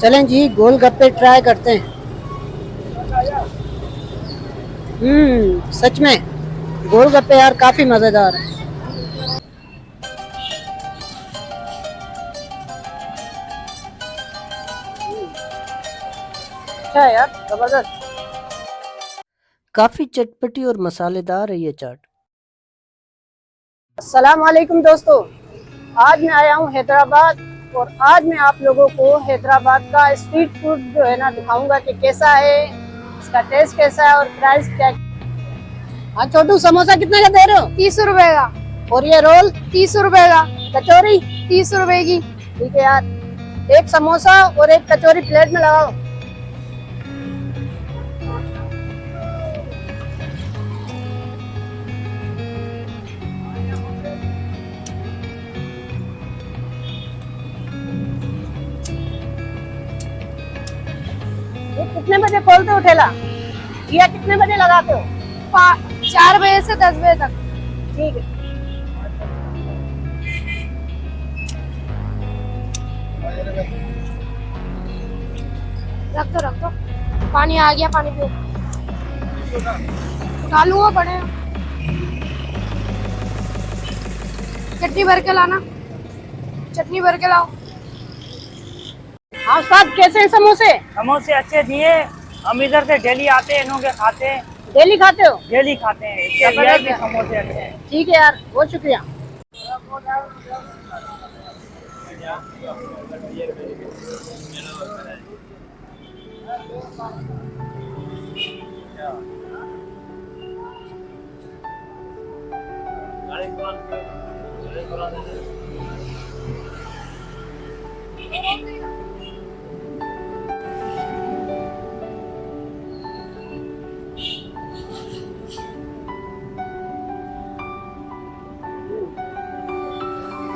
चलें जी, गोलगप्पे ट्राई करते हैं। सच में गोलगप्पे यार काफी मजेदार है। अच्छा है यार, जबरदस्त। काफी चटपटी और मसालेदार है ये चाट। अस्सलाम वालेकुम दोस्तों, आज मैं आया हूँ हैदराबाद और आज मैं आप लोगों को हैदराबाद का स्ट्रीट फूड जो है ना दिखाऊंगा कि कैसा है, इसका टेस्ट कैसा है और प्राइस क्या। हाँ छोटू, समोसा कितने का दे रहे हो? 30 रुपए का। और ये रोल? 30 रुपए का। कचौरी? 30 रुपए की। ठीक है यार, एक समोसा और एक कचौरी प्लेट में लगाओ। ये कितने बजे खोलते हो ठेला? या कितने बजे लगाते हो? 4 बजे से 10 बजे तक। ठीक है। रख दो। पानी आ गया, पानी पियो। उठा लूंगा बड़े। चटनी भर के लाना, चटनी भर के लाओ। हाँ उस्ताद, कैसे हैं समोसे? समोसे अच्छे दिए। हम इधर से डेली आते हैं, इन्हों के खाते हैं। डेली खाते हो? डेली खाते हैं, इसके जबरदस्त भी है। समोसे अच्छे हैं। ठीक है यार, बहुत शुक्रिया।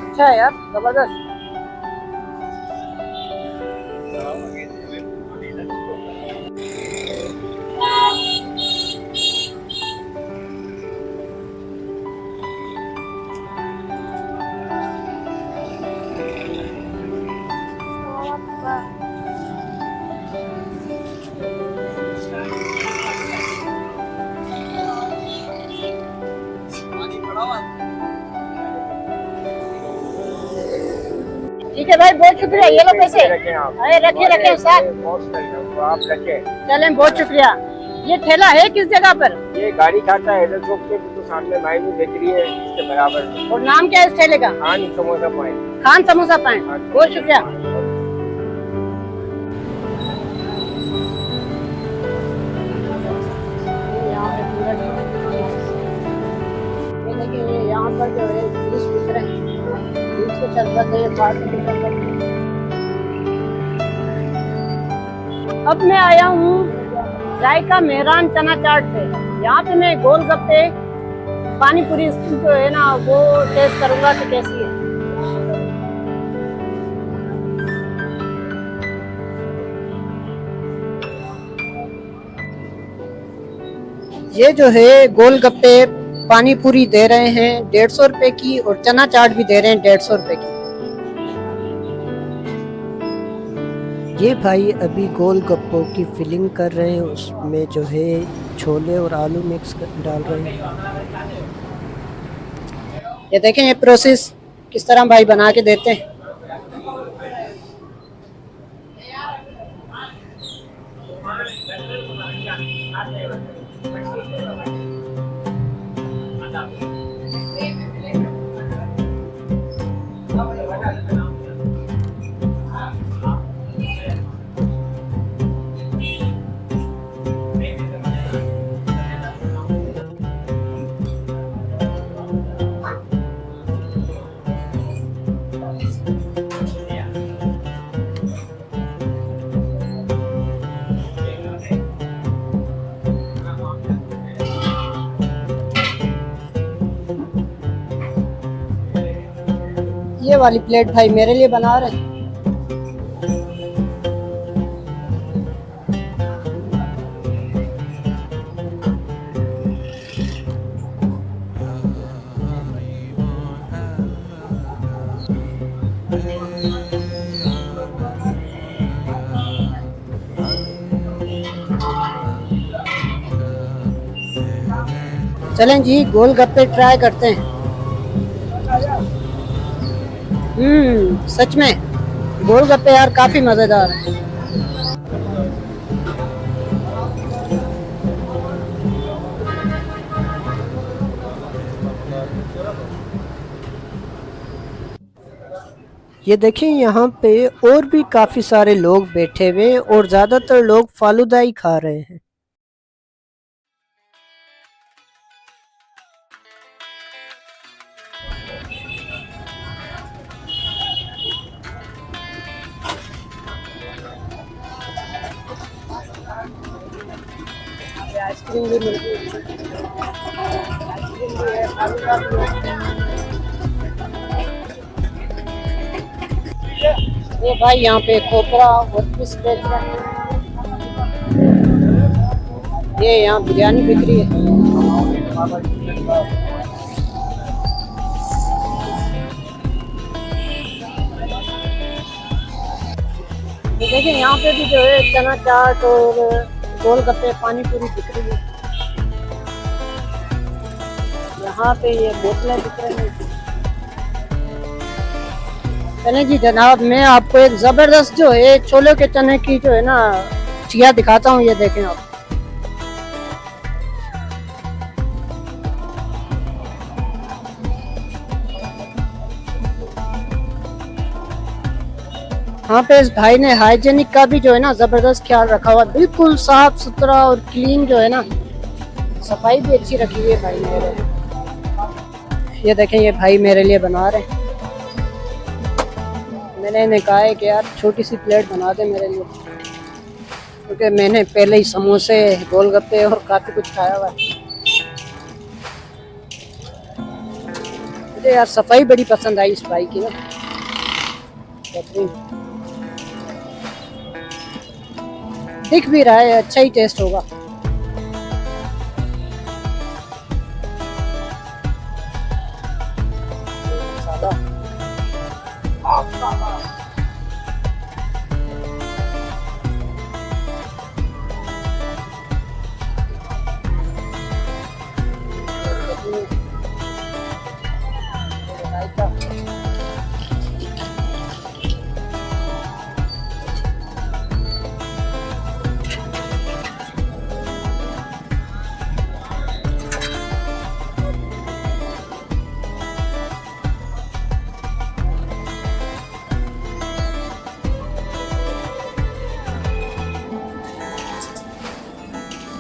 अच्छा है यार, जबरदस्त। ठीक है भाई, बहुत शुक्रिया। ये लो पैसे। अरे रखे उस्ताद। आप रखे। चलें, बहुत शुक्रिया। ये ठेला है किस जगह पर? ये गाड़ी खाता है इधर चौक पे, तो सामने माइनी बेच रही है इसके बराबर में। और नाम क्या है इस ठेले का? खान समोसा पॉइंट। खान समोसा पॉइंट। बहुत शुक्रिया। यहाँ पर जो है जूस बिक रहे हैं, जूस के शरबत है, पानी के शरबत है। अब मैं आया हूँ जायका मेहरान चना चाट पे। यहाँ पे मैं गोलगप्पे, पानी पूरी जो है ना वो टेस्ट करूंगा कि कैसी है। ये जो है गोलगप्पे पानी पूरी दे रहे हैं 150 रुपए की, और चना चाट भी दे रहे हैं 150 रुपए की। ये भाई अभी गोलगप्पों की फिलिंग कर रहे हैं, उसमें जो है छोले और आलू मिक्स डाल रहे हैं। ये देखें ये प्रोसेस किस तरह भाई बना के देते हैं। ये वाली प्लेट भाई मेरे लिए बना रहे हैं। चलें जी, गोलगप्पे ट्राई करते हैं। सच में गोलगप्पे यार काफी मजेदार है। ये देखें, यहाँ पे और भी काफी सारे लोग बैठे हुए हैं और ज्यादातर लोग फालूदा ही खा रहे हैं। आइसक्रीम भी मिलती है, आइसक्रीम भी है, फालूदा भी है। ये भाई यहाँ पे कोपरा और फिश बेच रहे हैं। ये यहाँ बिरयानी बिक रही है। ये देखिए, यहाँ पे भी जो है चना चाट और गोलगप्पे पानी पूरी बिक रही है। यहाँ पे ये बोतलें बिक रही हैं। चले जी जनाब, मैं आपको एक जबरदस्त जो है छोले के चने की जो है ना चिया दिखाता हूँ। ये देखें आप, यहाँ पे इस भाई ने हाइजेनिक का भी जो है ना जबरदस्त ख्याल रखा हुआ, बिल्कुल साफ सुथरा और क्लीन जो है ना, सफाई भी अच्छी रखी हुई है भाई मेरे। ये देखें, ये भाई मेरे लिए बना रहे हैं। मैंने इन्हें कहा है कि यार छोटी सी प्लेट बना दे मेरे लिए, क्योंकि मैंने पहले ही समोसे गोलगप्पे और काफ़ी कुछ खाया हुआ है। मुझे यार सफाई बड़ी पसंद आई इस भाई की ना, बेहतरीन दिख भी रहा है, अच्छा ही टेस्ट होगा।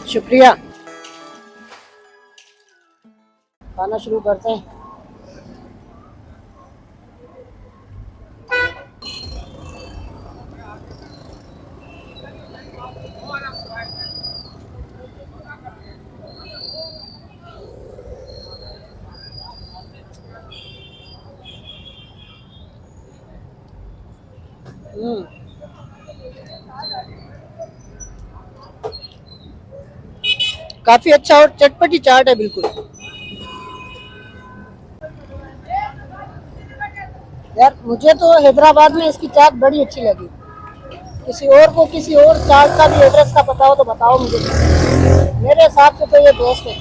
शुक्रिया, खाना शुरू करते हैं। काफी अच्छा और चटपटी चाट है बिल्कुल। यार मुझे तो हैदराबाद में इसकी चाट बड़ी अच्छी लगी। किसी और को किसी और चाट का भी एड्रेस का पता हो तो बताओ मुझे। मेरे हिसाब से तो ये दोस्त है।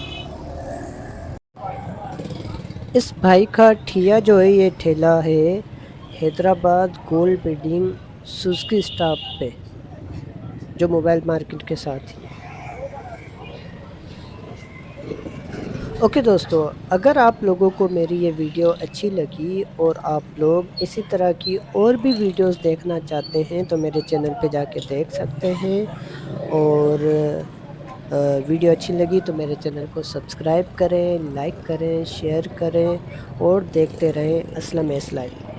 इस भाई का ठिया जो है, ये ठेला है Hyderabad gold building Suzuki stop पे, जो मोबाइल मार्केट के साथ ही। ओके दोस्तों, अगर आप लोगों को मेरी ये वीडियो अच्छी लगी और आप लोग इसी तरह की और भी वीडियोस देखना चाहते हैं तो मेरे चैनल पे जाके देख सकते हैं। और वीडियो अच्छी लगी तो मेरे चैनल को सब्सक्राइब करें, लाइक करें, शेयर करें और देखते रहें असलम एस लाइफ।